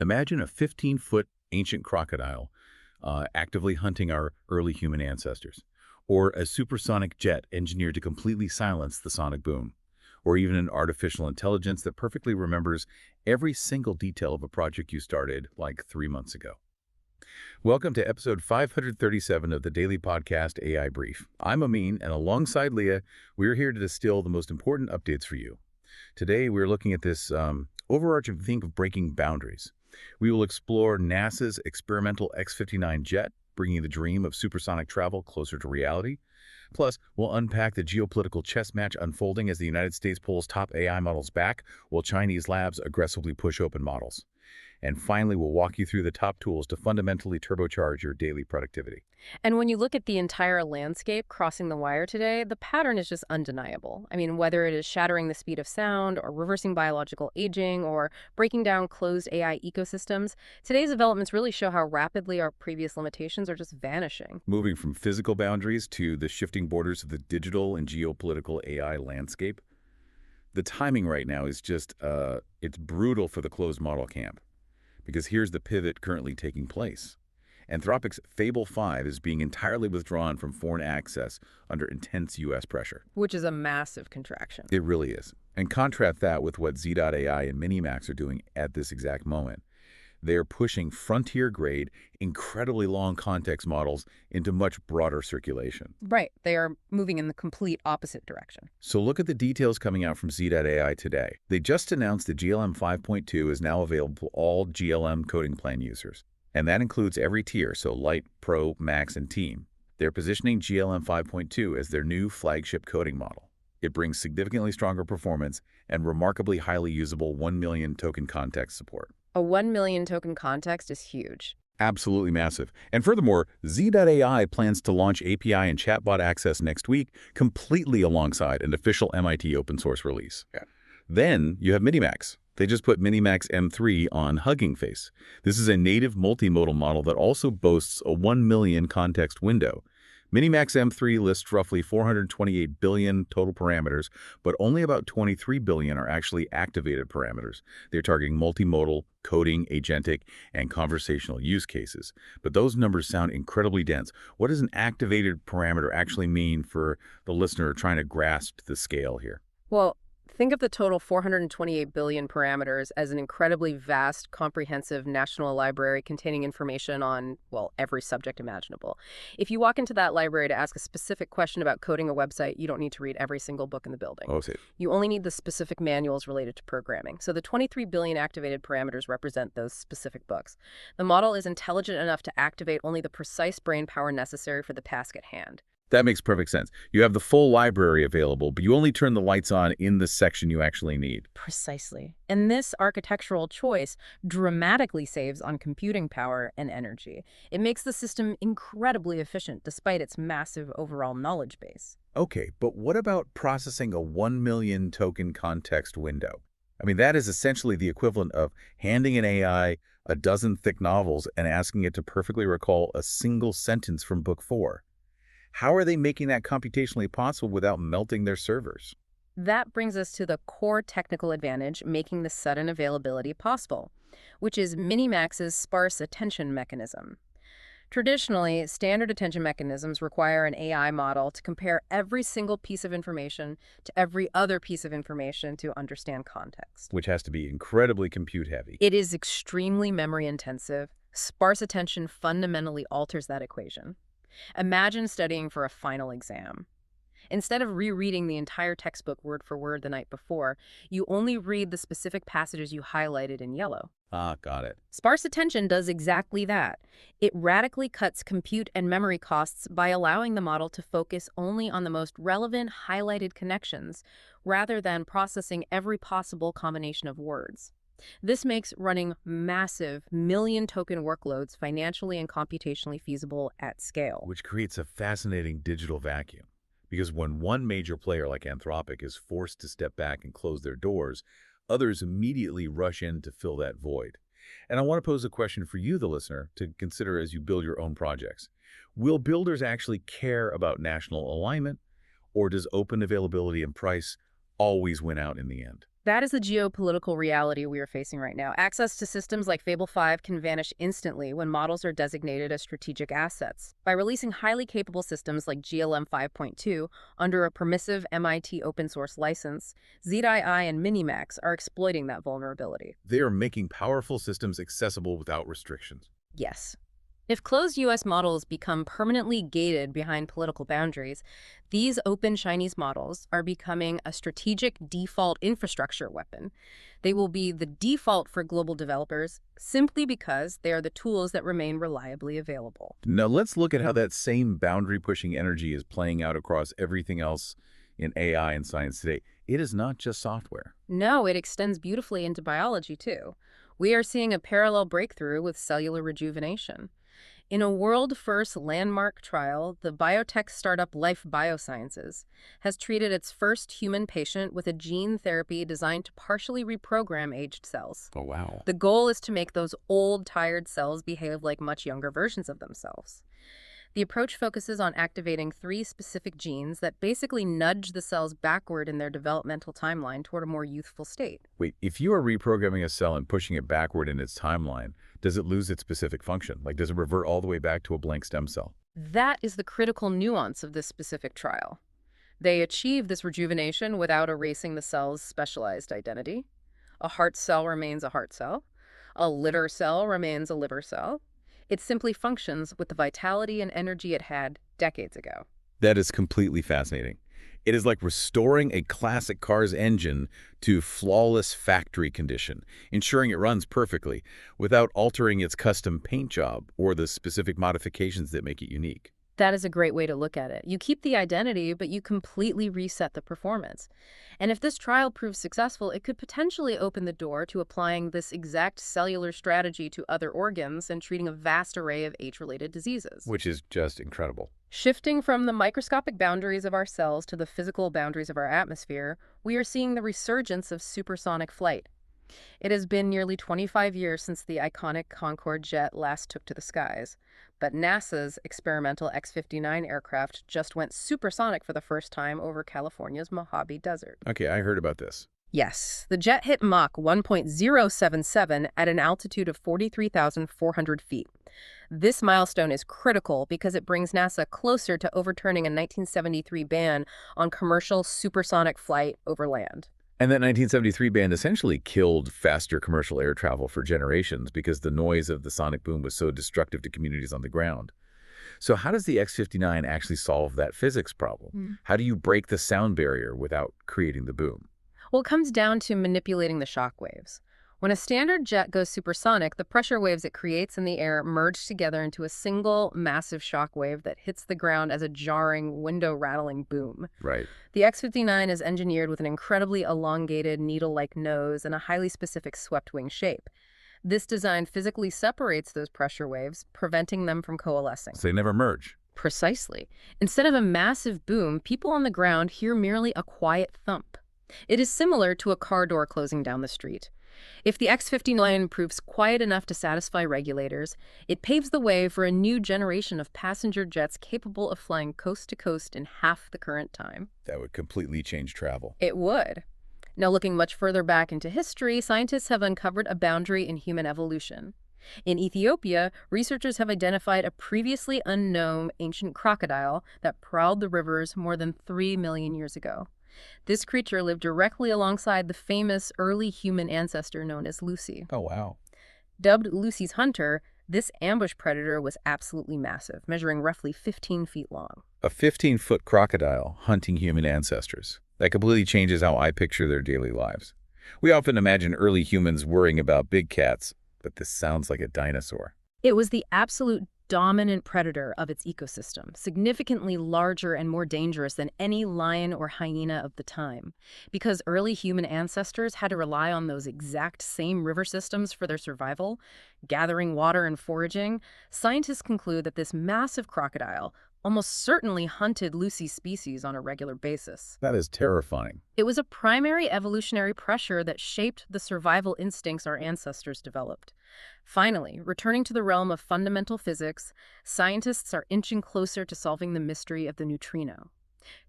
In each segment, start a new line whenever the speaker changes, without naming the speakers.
Imagine a 15-foot ancient crocodile actively hunting our early human ancestors, or a supersonic jet engineered to completely silence the sonic boom, or even an artificial intelligence that perfectly remembers every single detail of a project you started like 3 months ago. Welcome to episode 537 of the daily podcast AI Brief. I'm Amin, and alongside Leah, we're here to distill the most important updates for you. Today, we're looking at this overarching theme of breaking boundaries. We will explore NASA's experimental X-59 jet, bringing the dream of supersonic travel closer to reality. Plus, we'll unpack the geopolitical chess match unfolding as the United States pulls top AI models back, while Chinese labs aggressively push open models. And finally, we'll walk you through the top tools to fundamentally turbocharge your daily productivity.
And when you look at the entire landscape crossing the wire today, the pattern is just undeniable. I mean, whether it is shattering the speed of sound or reversing biological aging or breaking down closed AI ecosystems, today's developments really show how rapidly our previous limitations are just vanishing.
Moving from physical boundaries to the shifting borders of the digital and geopolitical AI landscape, the timing right now is just, it's brutal for the closed model camp. Because here's the pivot currently taking place. Anthropic's Fable 5 is being entirely withdrawn from foreign access under intense U.S. pressure.
Which is a massive contraction.
It really is. And contrast that with what Z.ai and Minimax are doing at this exact moment. They're pushing frontier-grade, incredibly long context models into much broader circulation.
Right. They are moving in the complete opposite direction.
So look at the details coming out from Z.ai today. They just announced that GLM 5.2 is now available to all GLM coding plan users. And that includes every tier, so Lite, Pro, Max, and Team. They're positioning GLM 5.2 as their new flagship coding model. It brings significantly stronger performance and remarkably highly usable 1 million token context support.
A 1 million token context is huge.
Absolutely massive. And furthermore, Z.ai plans to launch API and chatbot access next week, completely alongside an official MIT open source release. Then you have Minimax. They just put Minimax M3 on Hugging Face. This is a native multimodal model that also boasts a 1 million context window. Minimax M3 lists roughly 428 billion total parameters, but only about 23 billion are actually activated parameters. They're targeting multimodal, coding, agentic, and conversational use cases. But those numbers sound incredibly dense. What does an activated parameter actually mean for the listener trying to grasp the scale here?
Well, think of the total 428 billion parameters as an incredibly vast, comprehensive national library containing information on, well, every subject imaginable. If you walk into that library to ask a specific question about coding a website, you don't need to read every single book in the building.
Oh, see.
You only need the specific manuals related to programming. So the 23 billion activated parameters represent those specific books. The model is intelligent enough to activate only the precise brain power necessary for the task at hand.
That makes perfect sense. You have the full library available, but you only turn the lights on in the section you actually need.
Precisely. And this architectural choice dramatically saves on computing power and energy. It makes the system incredibly efficient despite its massive overall knowledge base.
Okay, but what about processing a 1 million token context window? I mean, that is essentially the equivalent of handing an AI a dozen thick novels and asking it to perfectly recall a single sentence from book 4. How are they making that computationally possible without melting their servers?
That brings us to the core technical advantage making the sudden availability possible, which is Minimax's sparse attention mechanism. Traditionally, standard attention mechanisms require an AI model to compare every single piece of information to every other piece of information to understand context.
Which has to be incredibly compute heavy.
It is extremely memory intensive. Sparse attention fundamentally alters that equation. Imagine studying for a final exam. Instead of rereading the entire textbook word for word the night before, you only read the specific passages you highlighted in yellow.
Ah, got it.
Sparse attention does exactly that. It radically cuts compute and memory costs by allowing the model to focus only on the most relevant highlighted connections, rather than processing every possible combination of words. This makes running massive million-token workloads financially and computationally feasible at scale.
Which creates a fascinating digital vacuum. Because when one major player like Anthropic is forced to step back and close their doors, others immediately rush in to fill that void. And I want to pose a question for you, the listener, to consider as you build your own projects. Will builders actually care about national alignment, or does open availability and price always win out in the end?
That is the geopolitical reality we are facing right now. Access to systems like Fable 5 can vanish instantly when models are designated as strategic assets. By releasing highly capable systems like GLM 5.2 under a permissive MIT open source license, Z.ai and Minimax are exploiting that vulnerability.
They are making powerful systems accessible without restrictions.
Yes. If closed U.S. models become permanently gated behind political boundaries, these open Chinese models are becoming a strategic default infrastructure weapon. They will be the default for global developers simply because they are the tools that remain reliably available.
Now let's look at how that same boundary-pushing energy is playing out across everything else in AI and science today. It is not just software.
No, it extends beautifully into biology, too. We are seeing a parallel breakthrough with cellular rejuvenation. In a world-first landmark trial, the biotech startup Life Biosciences has treated its first human patient with a gene therapy designed to partially reprogram aged cells.
Oh, wow.
The goal is to make those old, tired cells behave like much younger versions of themselves. The approach focuses on activating 3 specific genes that basically nudge the cells backward in their developmental timeline toward a more youthful state.
Wait, if you are reprogramming a cell and pushing it backward in its timeline, does it lose its specific function? Like, does it revert all the way back to a blank stem cell?
That is the critical nuance of this specific trial. They achieve this rejuvenation without erasing the cell's specialized identity. A heart cell remains a heart cell. A liver cell remains a liver cell. It simply functions with the vitality and energy it had decades ago.
That is completely fascinating. It is like restoring a classic car's engine to flawless factory condition, ensuring it runs perfectly without altering its custom paint job or the specific modifications that make it unique.
That is a great way to look at it. You keep the identity, but you completely reset the performance. And if this trial proves successful, it could potentially open the door to applying this exact cellular strategy to other organs and treating a vast array of age-related diseases.
Which is just incredible.
Shifting from the microscopic boundaries of our cells to the physical boundaries of our atmosphere, we are seeing the resurgence of supersonic flight. It has been nearly 25 years since the iconic Concorde jet last took to the skies, but NASA's experimental X-59 aircraft just went supersonic for the first time over California's Mojave Desert.
Okay, I heard about this.
Yes, the jet hit Mach 1.077 at an altitude of 43,400 feet. This milestone is critical because it brings NASA closer to overturning a 1973 ban on commercial supersonic flight over land.
And that 1973 ban essentially killed faster commercial air travel for generations because the noise of the sonic boom was so destructive to communities on the ground. So how does the X-59 actually solve that physics problem? How do you break the sound barrier without creating the boom?
Well, it comes down to manipulating the shock waves. When a standard jet goes supersonic, the pressure waves it creates in the air merge together into a single massive shock wave that hits the ground as a jarring, window-rattling boom.
Right.
The X-59 is engineered with an incredibly elongated, needle-like nose and a highly specific swept-wing shape. This design physically separates those pressure waves, preventing them from coalescing.
So they never merge.
Precisely. Instead of a massive boom, people on the ground hear merely a quiet thump. It is similar to a car door closing down the street. If the X-59 proves quiet enough to satisfy regulators, it paves the way for a new generation of passenger jets capable of flying coast to coast in half the current time.
That would completely change travel.
It would. Now, looking much further back into history, scientists have uncovered a boundary in human evolution. In Ethiopia, researchers have identified a previously unknown ancient crocodile that prowled the rivers more than 3 million years ago. This creature lived directly alongside the famous early human ancestor known as Lucy.
Oh, wow.
Dubbed Lucy's hunter, this ambush predator was absolutely massive, measuring roughly 15 feet long.
A 15-foot crocodile hunting human ancestors. That completely changes how I picture their daily lives. We often imagine early humans worrying about big cats, but this sounds like a dinosaur.
It was the absolute dominant predator of its ecosystem, significantly larger and more dangerous than any lion or hyena of the time. Because early human ancestors had to rely on those exact same river systems for their survival, gathering water and foraging, scientists conclude that this massive crocodile almost certainly hunted Lucy's species on a regular basis.
That is terrifying.
It was a primary evolutionary pressure that shaped the survival instincts our ancestors developed. Finally, returning to the realm of fundamental physics, scientists are inching closer to solving the mystery of the neutrino.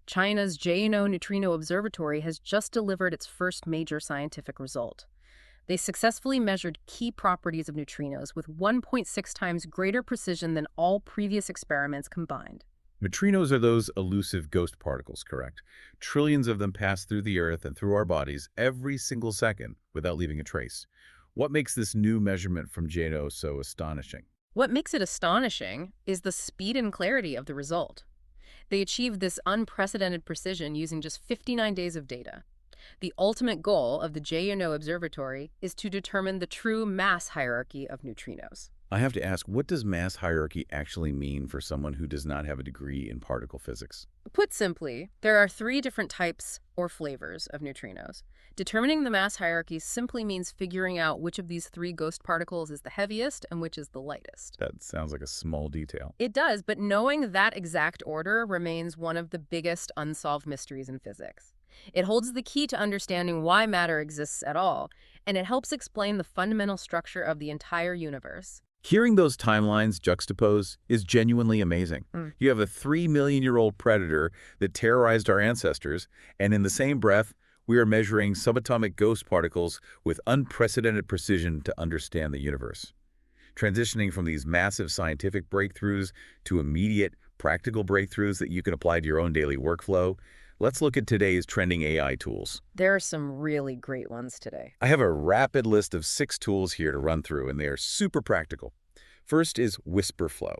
China's J.AI. Neutrino Observatory has just delivered its first major scientific result. They successfully measured key properties of neutrinos with 1.6 times greater precision than all previous experiments combined.
Neutrinos are those elusive ghost particles, correct? Trillions of them pass through the Earth and through our bodies every single second without leaving a trace. What makes this new measurement from JATO so astonishing?
What makes it astonishing is the speed and clarity of the result. They achieved this unprecedented precision using just 59 days of data. The ultimate goal of the J.AI. Observatory is to determine the true mass hierarchy of neutrinos.
I have to ask, what does mass hierarchy actually mean for someone who does not have a degree in particle physics?
Put simply, there are three different types or flavors of neutrinos. Determining the mass hierarchy simply means figuring out which of these three ghost particles is the heaviest and which is the lightest.
That sounds like a small detail.
It does, but knowing that exact order remains one of the biggest unsolved mysteries in physics. It holds the key to understanding why matter exists at all, and it helps explain the fundamental structure of the entire universe.
Hearing those timelines juxtaposed is genuinely amazing. You have a 3-million-year-old predator that terrorized our ancestors, and in the same breath, we are measuring subatomic ghost particles with unprecedented precision to understand the universe. Transitioning from these massive scientific breakthroughs to immediate, practical breakthroughs that you can apply to your own daily workflow, let's look at today's trending AI tools.
There are some really great ones today.
I have a rapid list of 6 tools here to run through, and they are super practical. First is WhisperFlow.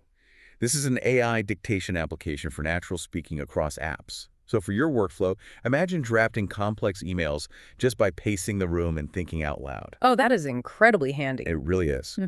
This is an AI dictation application for natural speaking across apps. So for your workflow, imagine drafting complex emails just by pacing the room and thinking out loud.
Oh, that is incredibly handy.
It really is.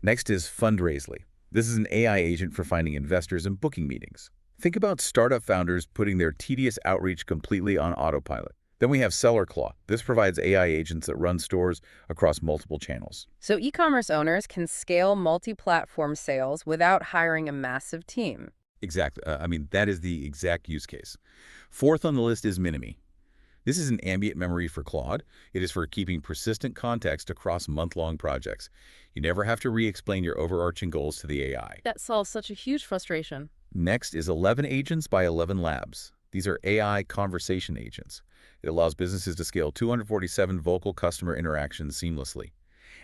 Next is Fundraisely. This is an AI agent for finding investors and booking meetings. Think about startup founders putting their tedious outreach completely on autopilot. Then we have SellerClaw. This provides AI agents that run stores across multiple channels.
So e-commerce owners can scale multi-platform sales without hiring a massive team.
Exactly. That is the exact use case. Fourth on the list is Minimi. This is an ambient memory for Claude. It is for keeping persistent context across month-long projects. You never have to re-explain your overarching goals to the AI.
That solves such a huge frustration.
Next is 11 Agents by 11 Labs. These are AI conversation agents. It allows businesses to scale 247 vocal customer interactions seamlessly.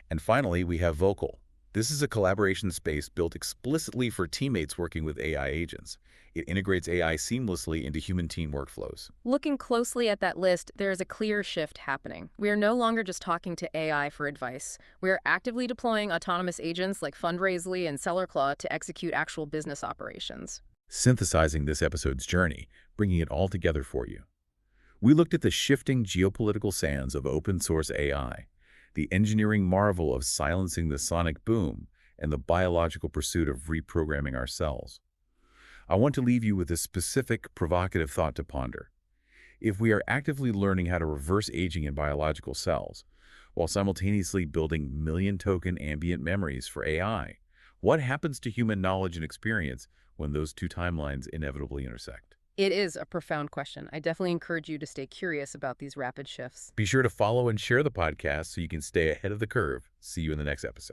And finally, we have Vocal. This is a collaboration space built explicitly for teammates working with AI agents. It integrates AI seamlessly into human team workflows.
Looking closely at that list, there is a clear shift happening. We are no longer just talking to AI for advice. We are actively deploying autonomous agents like Fundraisely and SellerClaw to execute actual business operations.
Synthesizing this episode's journey, bringing it all together for you. We looked at the shifting geopolitical sands of open-source AI, the engineering marvel of silencing the sonic boom, and the biological pursuit of reprogramming our cells. I want to leave you with a specific, provocative thought to ponder. If we are actively learning how to reverse aging in biological cells, while simultaneously building million-token ambient memories for AI, what happens to human knowledge and experience when those two timelines inevitably intersect?
It is a profound question. I definitely encourage you to stay curious about these rapid shifts.
Be sure to follow and share the podcast so you can stay ahead of the curve. See you in the next episode.